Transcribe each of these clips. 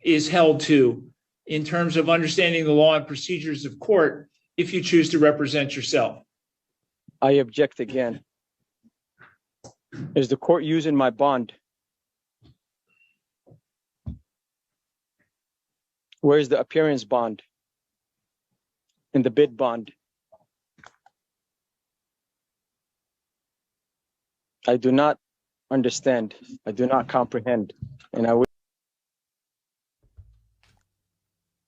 is held to in terms of understanding the law and procedures of court if you choose to represent yourself? I object again. Is the court using my bond? Where's the appearance bond and the bid bond? I do not understand. I do not comprehend. And I would.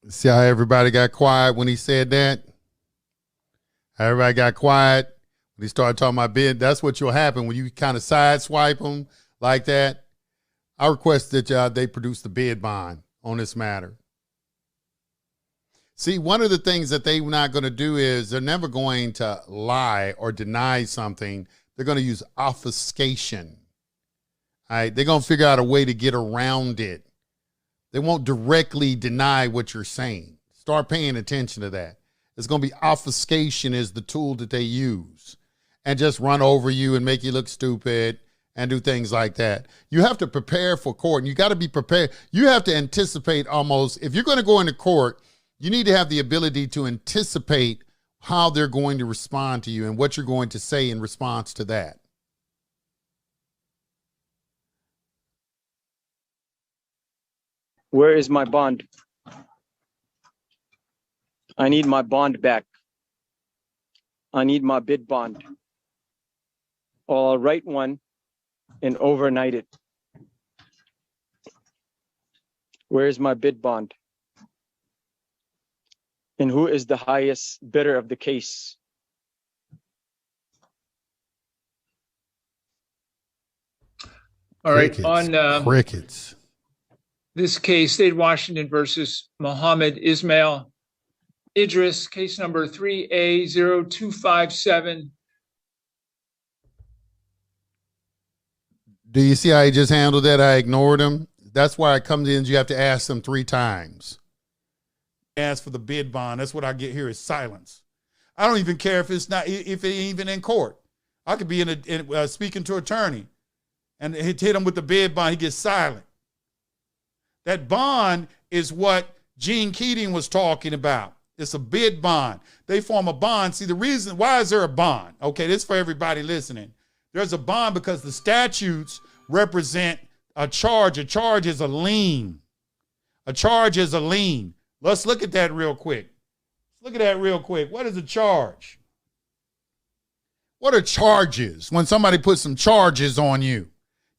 See how everybody got quiet when he said that? How everybody got quiet when he started talking about bid. That's what will happen when you kind of sideswipe them like that. I request that they produce the bid bond on this matter. See, one of the things that they're not going to do is they're never going to lie or deny something. They're going to use obfuscation. All right, they're going to figure out a way to get around it. They won't directly deny what you're saying. Start paying attention to that. It's going to be obfuscation is the tool that they use, and just run over you and make you look stupid and do things like that. You have to prepare for court, and you got to be prepared. You have to anticipate almost, if you're going to go into court, you need to have the ability to anticipate how they're going to respond to you and what you're going to say in response to that. Where is my bond? I need my bond back. I need my bid bond. Or I'll write one and overnight it. Where is my bid bond? And who is the highest bidder of the case? All right. Crickets. On Crickets. this case, State of Washington versus Mohammed Ismail Idris, case number 3A0257. Do you see how he just handled that? I ignored him. That's why it comes in. You have to ask them 3 times. Ask for the bid bond. That's what I get here is silence. I don't even care if it's not, if it ain't even in court. I could be speaking to an attorney and hit him with the bid bond. He gets silent. That bond is what Gene Keating was talking about. It's a bid bond. They form a bond. See, the reason, why is there a bond? Okay, this is for everybody listening. There's a bond because the statutes represent a charge. A charge is a lien. A charge is a lien. Let's look at that real quick. Look at that real quick. What is a charge? What are charges? When somebody puts some charges on you,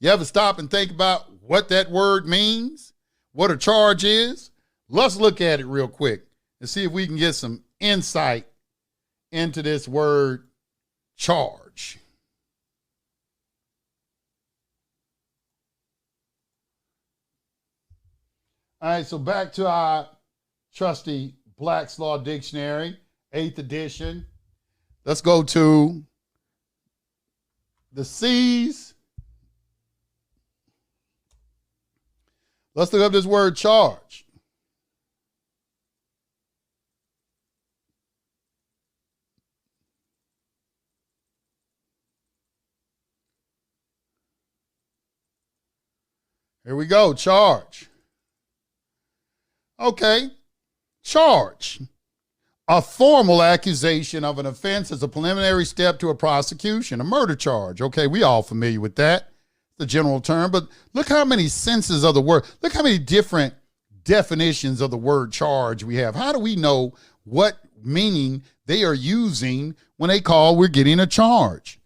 you ever stop and think about what that word means? What a charge is? Let's look at it real quick and see if we can get some insight into this word charge. All right, so back to our trusty Black's Law Dictionary, 8th edition. Let's go to the C's. Let's look up this word charge. Here we go, charge. Okay, charge. A formal accusation of an offense as a preliminary step to a prosecution, a murder charge. Okay, we all familiar with that, the general term, but look how many senses of the word, look how many different definitions of the word charge we have. How do we know what meaning they are using when they call we're getting a charge?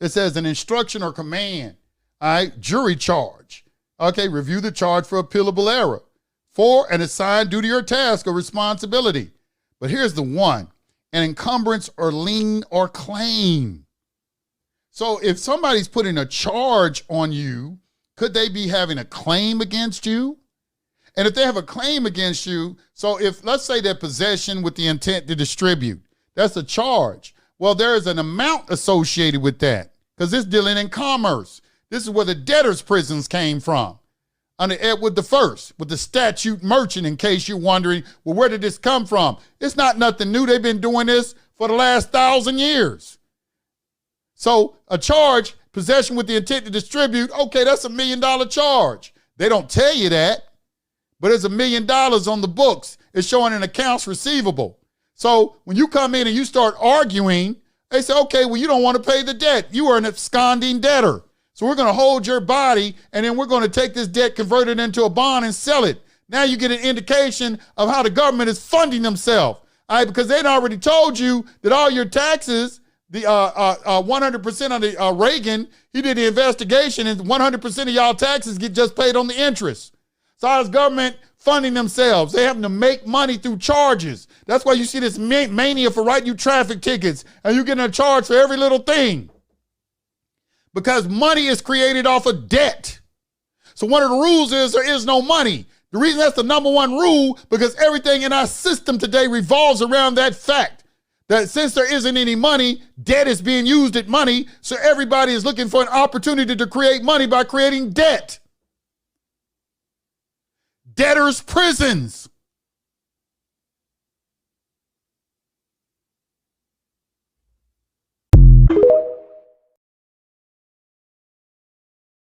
It says an instruction or command, all right, jury charge. Okay, review the charge for appealable error. For an assigned duty or task or responsibility. But here's the one, an encumbrance or lien or claim. So if somebody's putting a charge on you, could they be having a claim against you? And if they have a claim against you, so if let's say they're possession with the intent to distribute, that's a charge. Well, there is an amount associated with that because it's dealing in commerce. This is where the debtors' prisons came from. Under Edward I, with the statute merchant, in case you're wondering, well, where did this come from? It's not nothing new. They've been doing this for the last 1,000 years. So a charge, possession with the intent to distribute, okay, that's $1 million charge. They don't tell you that, but it's $1 million on the books. It's showing in accounts receivable. So when you come in and you start arguing, they say, okay, well, you don't want to pay the debt. You are an absconding debtor. So we're going to hold your body, and then we're going to take this debt, convert it into a bond, and sell it. Now you get an indication of how the government is funding themselves. All right, because they'd already told you that all your taxes, the 100% of the Reagan, he did the investigation, and 100% of y'all taxes get just paid on the interest. So how's government funding themselves? They having to make money through charges. That's why you see this mania for writing you traffic tickets, and you're getting a charge for every little thing. Because money is created off of debt. So one of the rules is there is no money. The reason that's the number one rule, because everything in our system today revolves around that fact. That since there isn't any money, debt is being used as money, so everybody is looking for an opportunity to create money by creating debt. Debtors' prisons.